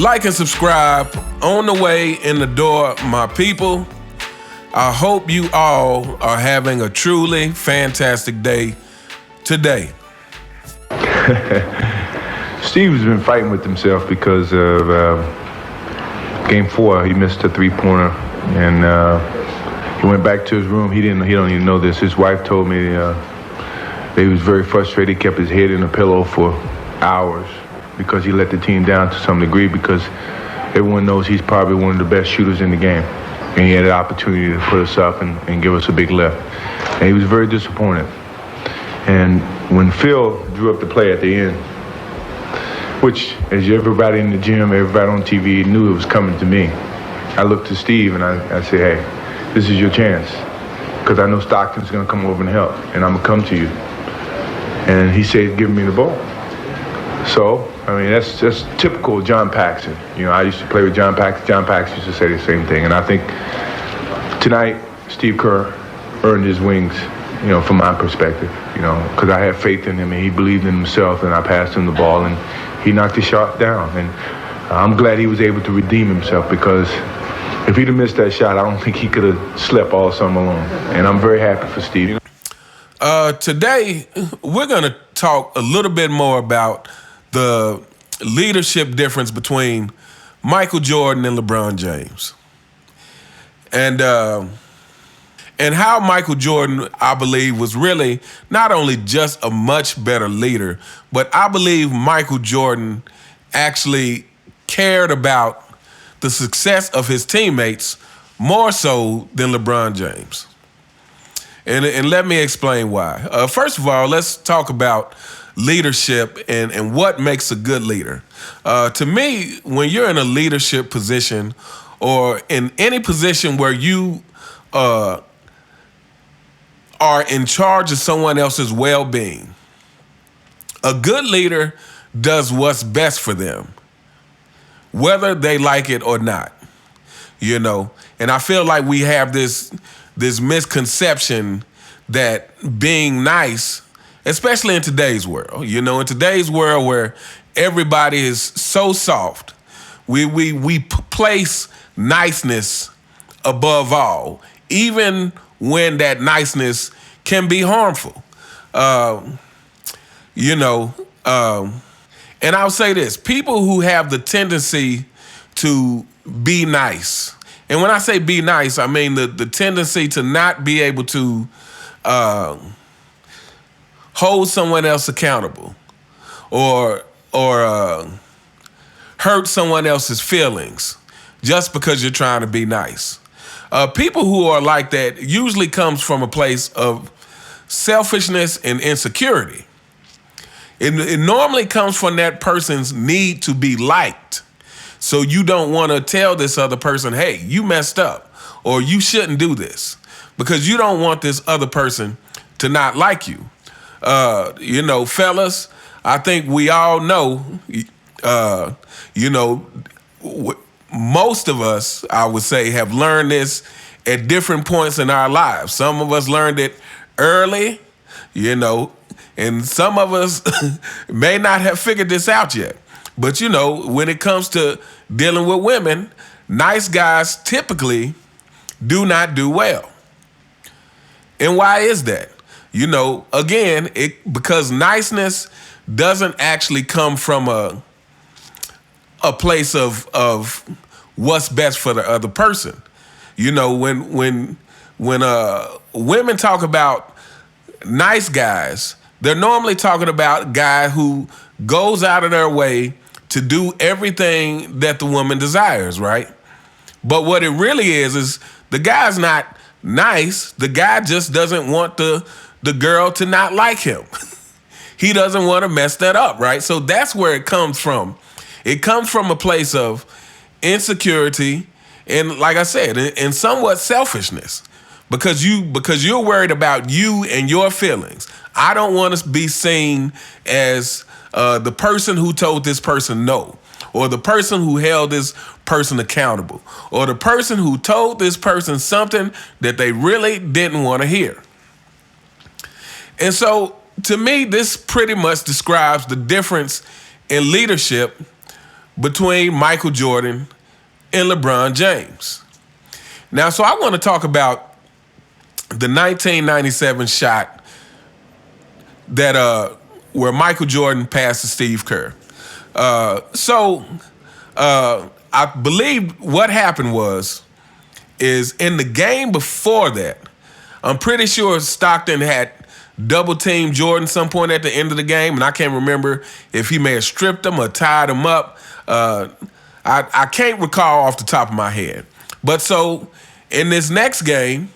Like and subscribe on the way in the door, my people. I hope you all are having a truly fantastic day today. Steve's been fighting with himself because of Game 4. He missed a three-pointer, and he went back to his room. He don't even know this. His wife told me that he was very frustrated. He kept his head in a pillow for hours because he let the team down to some degree, because everyone knows he's probably one of the best shooters in the game. And he had an opportunity to put us up and give us a big lift. And he was very disappointed. And when Phil drew up the play at the end, which, as everybody in the gym, everybody on TV knew it was coming to me, I looked to Steve and I said, hey, this is your chance. Because I know Stockton's going to come over and help, and I'm going to come to you. And he said, give me the ball. So, I mean, that's typical John Paxson. You know, I used to play with John Paxson. John Paxson used to say the same thing. And I think tonight, Steve Kerr earned his wings, you know, from my perspective, you know, because I had faith in him and he believed in himself, and I passed him the ball and he knocked the shot down. And I'm glad he was able to redeem himself, because if he'd have missed that shot, I don't think he could have slept all summer long. And I'm very happy for Steve. Today, we're going to talk a little bit more about the leadership difference between Michael Jordan and LeBron James. And how Michael Jordan, I believe, was really not only just a much better leader, but I believe Michael Jordan actually cared about the success of his teammates more so than LeBron James. And let me explain why. First of all, let's talk about leadership and what makes a good leader. To me, when you're in a leadership position or in any position where you are in charge of someone else's well-being, a good leader does what's best for them, whether they like it or not, you know. And I feel like we have this misconception that being nice, especially in today's world, you know, in today's world where everybody is so soft, we place niceness above all, even when that niceness can be harmful. You know, and I'll say this, people who have the tendency to be nice, and when I say be nice, I mean the tendency to not be able to hold someone else accountable or hurt someone else's feelings just because you're trying to be nice. People who are like that usually comes from a place of selfishness and insecurity. It normally comes from that person's need to be liked. So you don't want to tell this other person, hey, you messed up, or you shouldn't do this, because you don't want this other person to not like you. You know, fellas, I think we all know, you know, most of us, I would say, have learned this at different points in our lives. Some of us learned it early, you know, and some of us may not have figured this out yet. But, you know, when it comes to dealing with women, nice guys typically do not do well. And why is that? You know, again, because niceness doesn't actually come from a place of what's best for the other person. You know, when women talk about nice guys, they're normally talking about a guy who goes out of their way to do everything that the woman desires, right? But what it really is the guy's not nice. The guy just doesn't want the girl to not like him. He doesn't want to mess that up, right? So that's where it comes from. It comes from a place of insecurity and, like I said, and somewhat selfishness, because you're worried about you and your feelings. I don't want to be seen as the person who told this person no, or the person who held this person accountable, or the person who told this person something that they really didn't want to hear. And so, to me, this pretty much describes the difference in leadership between Michael Jordan and LeBron James. Now, so I want to talk about the 1997 shot that where Michael Jordan passed to Steve Kerr. I believe what happened is in the game before that, I'm pretty sure Stockton had double teamed Jordan some point at the end of the game, and I can't remember if he may have stripped him or tied him up. I can't recall off the top of my head. But so in this next game,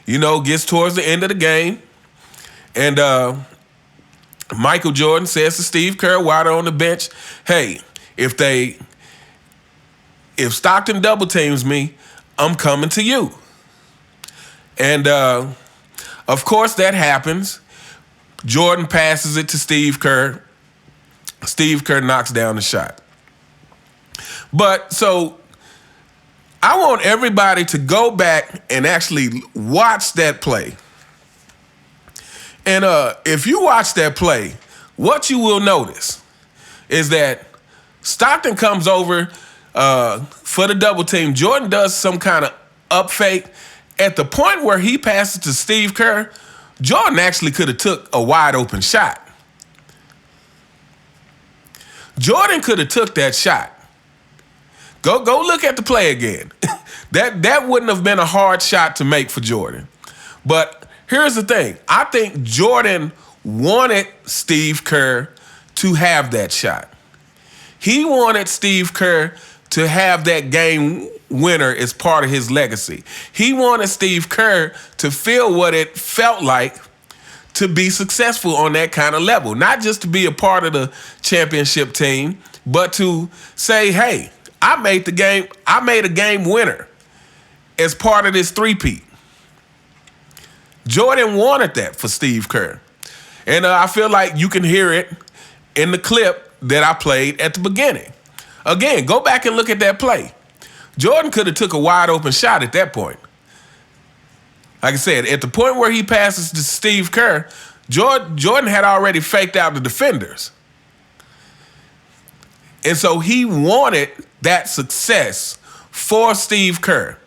gets towards the end of the game, and Michael Jordan says to Steve Kerr while they're on the bench, hey, if Stockton double teams me, I'm coming to you. And of course that happens. Jordan passes it to Steve Kerr. Steve Kerr knocks down the shot. But so I want everybody to go back and actually watch that play. And if you watch that play, what you will notice is that Stockton comes over for the double team. Jordan does some kind of up fake. At the point where he passes to Steve Kerr, Jordan actually could have took a wide open shot. Jordan could have took that shot. Go look at the play again. That wouldn't have been a hard shot to make for Jordan. But here's the thing. I think Jordan wanted Steve Kerr to have that shot. He wanted Steve Kerr to have that game winner as part of his legacy. He wanted Steve Kerr to feel what it felt like to be successful on that kind of level. Not just to be a part of the championship team, but to say, hey, I made a game winner as part of this three-peat. Jordan wanted that for Steve Kerr. And I feel like you can hear it in the clip that I played at the beginning. Again, go back and look at that play. Jordan could have took a wide open shot at that point. Like I said, at the point where he passes to Steve Kerr, Jordan had already faked out the defenders. And so he wanted that success for Steve Kerr.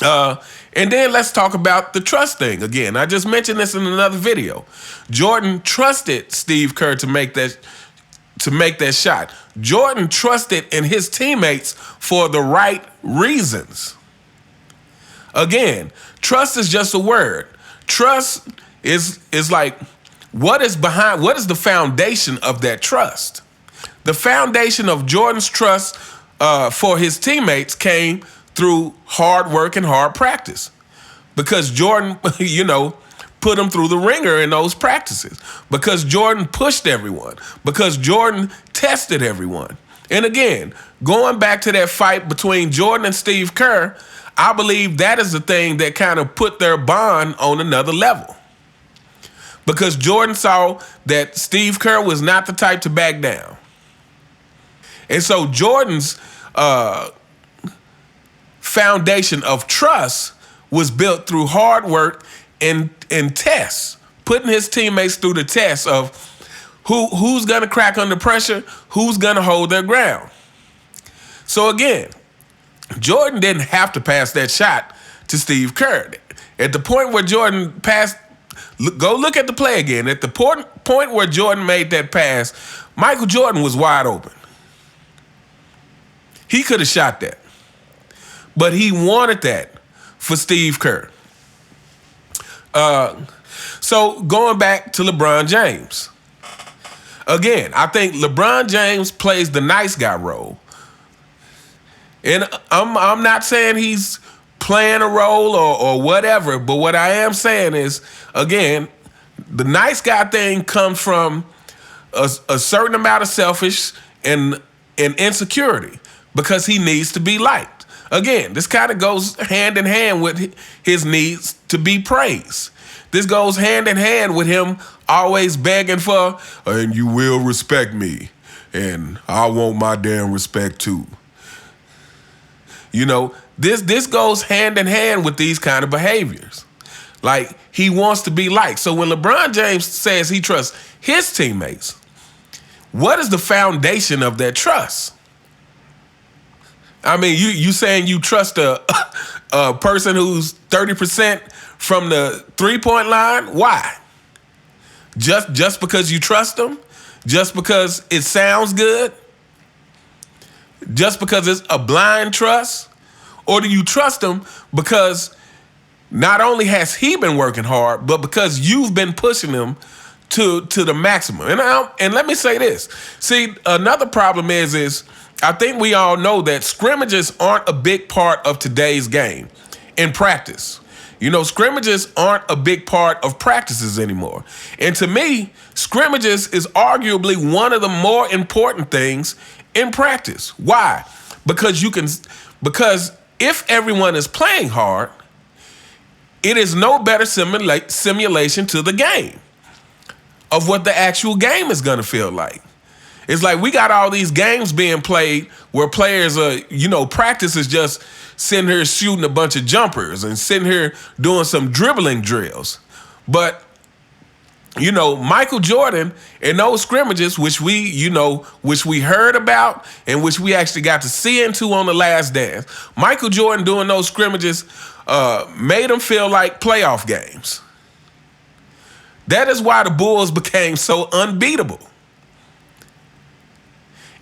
And then let's talk about the trust thing again. I just mentioned this in another video. Jordan trusted Steve Kerr to make that shot. Jordan trusted in his teammates for the right reasons. Again, trust is just a word. Trust is like what is the foundation of that trust? The foundation of Jordan's trust for his teammates came through hard work and hard practice. Because Jordan, put them through the ringer in those practices. Because Jordan pushed everyone. Because Jordan tested everyone. And again, going back to that fight between Jordan and Steve Kerr, I believe that is the thing that kind of put their bond on another level. Because Jordan saw that Steve Kerr was not the type to back down. And so Jordan's foundation of trust was built through hard work and tests, putting his teammates through the test of who's going to crack under pressure, who's going to hold their ground. So again, Jordan didn't have to pass that shot to Steve Kerr. At the point where Jordan passed, go look at the play again. At the point where Jordan made that pass, Michael Jordan was wide open. He could have shot that. But he wanted that for Steve Kerr. So going back to LeBron James. Again, I think LeBron James plays the nice guy role. And I'm not saying he's playing a role or whatever, but what I am saying is, again, the nice guy thing comes from a certain amount of selfish and insecurity because he needs to be liked. Again, this kind of goes hand in hand with his needs to be praised. This goes hand in hand with him always begging for, and you will respect me, and I want my damn respect too. This goes hand in hand with these kind of behaviors. Like, he wants to be liked. So when LeBron James says he trusts his teammates, what is the foundation of that trust? I mean, you saying you trust a person who's 30% from the 3-point line? Why? Just because you trust them? Just because it sounds good? Just because it's a blind trust? Or do you trust him because not only has he been working hard, but because you've been pushing him to the maximum? And let me say this. See, another problem is I think we all know that scrimmages aren't a big part of today's game in practice. You know, scrimmages aren't a big part of practices anymore. And to me, scrimmages is arguably one of the more important things in practice. Why? Because if everyone is playing hard, it is no better simulation to the game of what the actual game is going to feel like. It's like we got all these games being played where players are, practice is just sitting here shooting a bunch of jumpers and sitting here doing some dribbling drills. But, Michael Jordan in those scrimmages, which we heard about and which we actually got to see into on The Last Dance, Michael Jordan doing those scrimmages made them feel like playoff games. That is why the Bulls became so unbeatable.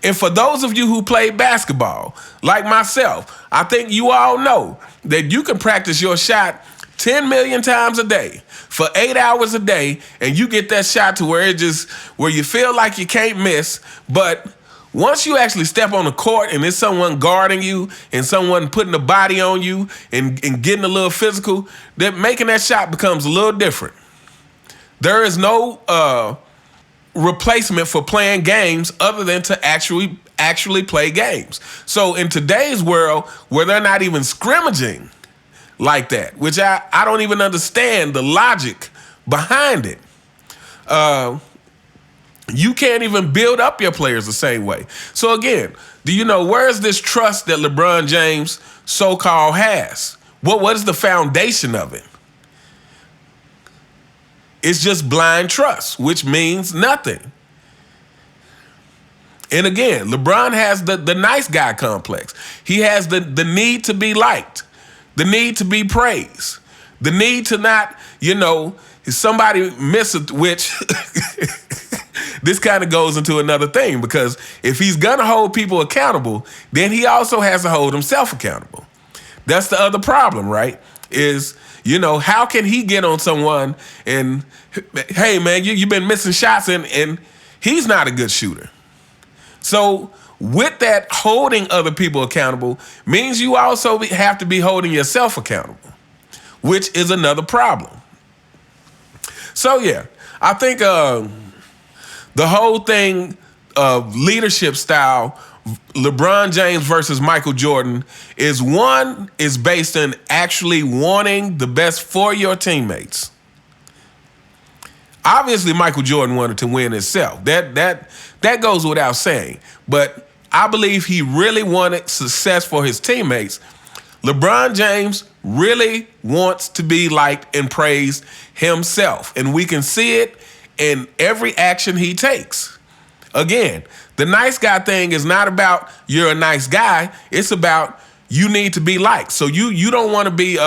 And for those of you who play basketball, like myself, I think you all know that you can practice your shot 10 million times a day for 8 hours a day, and you get that shot to where you feel like you can't miss. But once you actually step on the court and there's someone guarding you and someone putting a body on you and getting a little physical, that making that shot becomes a little different. There is no replacement for playing games other than to actually play games. So in today's world where they're not even scrimmaging like that, which I don't even understand the logic behind it, you can't even build up your players the same way. So again, where's this trust that LeBron James so-called has? What is the foundation of it? It's just blind trust, which means nothing. And again, LeBron has the nice guy complex. He has the need to be liked, the need to be praised, the need to not, if somebody misses, which this kind of goes into another thing, because if he's going to hold people accountable, then he also has to hold himself accountable. That's the other problem, right? Is, how can he get on someone and, hey, man, you've been missing shots and he's not a good shooter. So with that, holding other people accountable means you also have to be holding yourself accountable, which is another problem. So, yeah, I think the whole thing of leadership style, LeBron James versus Michael Jordan, is based on actually wanting the best for your teammates. Obviously, Michael Jordan wanted to win himself. That goes without saying. But I believe he really wanted success for his teammates. LeBron James really wants to be liked and praised himself. And we can see it in every action he takes. Again, the nice guy thing is not about you're a nice guy. It's about you need to be liked. So you don't want to be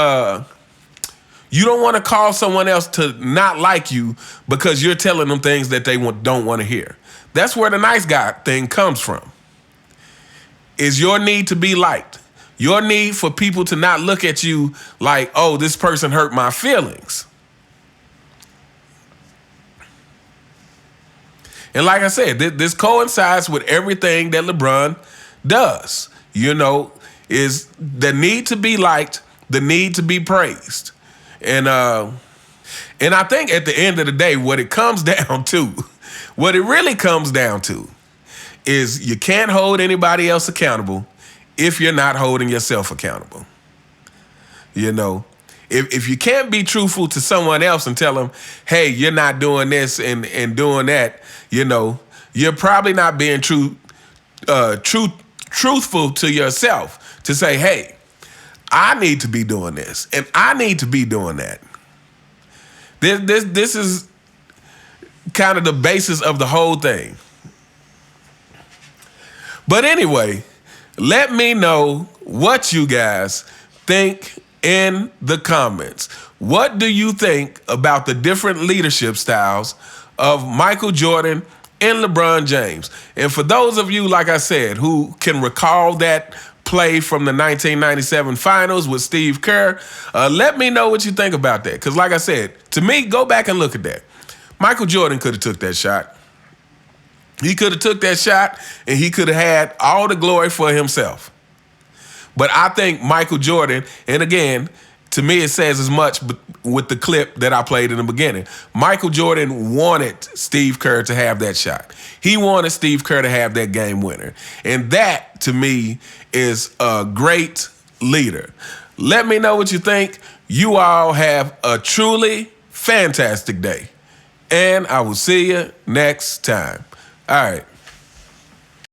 you don't want to call someone else to not like you because you're telling them things that they don't want to hear. That's where the nice guy thing comes from. Is your need to be liked. Your need for people to not look at you like, oh, this person hurt my feelings. And like I said, this coincides with everything that LeBron does, is the need to be liked, the need to be praised. And I think at the end of the day, what it really comes down to is you can't hold anybody else accountable if you're not holding yourself accountable. If you can't be truthful to someone else and tell them, hey, you're not doing this and doing that, you're probably not being truthful to yourself to say, hey, I need to be doing this and I need to be doing that. This is kind of the basis of the whole thing. But anyway, Let me know what you guys think in the comments. What do you think about the different leadership styles of Michael Jordan and LeBron James? And for those of you, like I said, who can recall that play from the 1997 finals with Steve Kerr, let me know what you think about that. Because like I said, to me, go back and look at that. Michael Jordan could have took that shot. He could have took that shot and he could have had all the glory for himself. But I think Michael Jordan, and again, to me it says as much with the clip that I played in the beginning. Michael Jordan wanted Steve Kerr to have that shot. He wanted Steve Kerr to have that game winner. And that, to me, is a great leader. Let me know what you think. You all have a truly fantastic day. And I will see you next time. All right.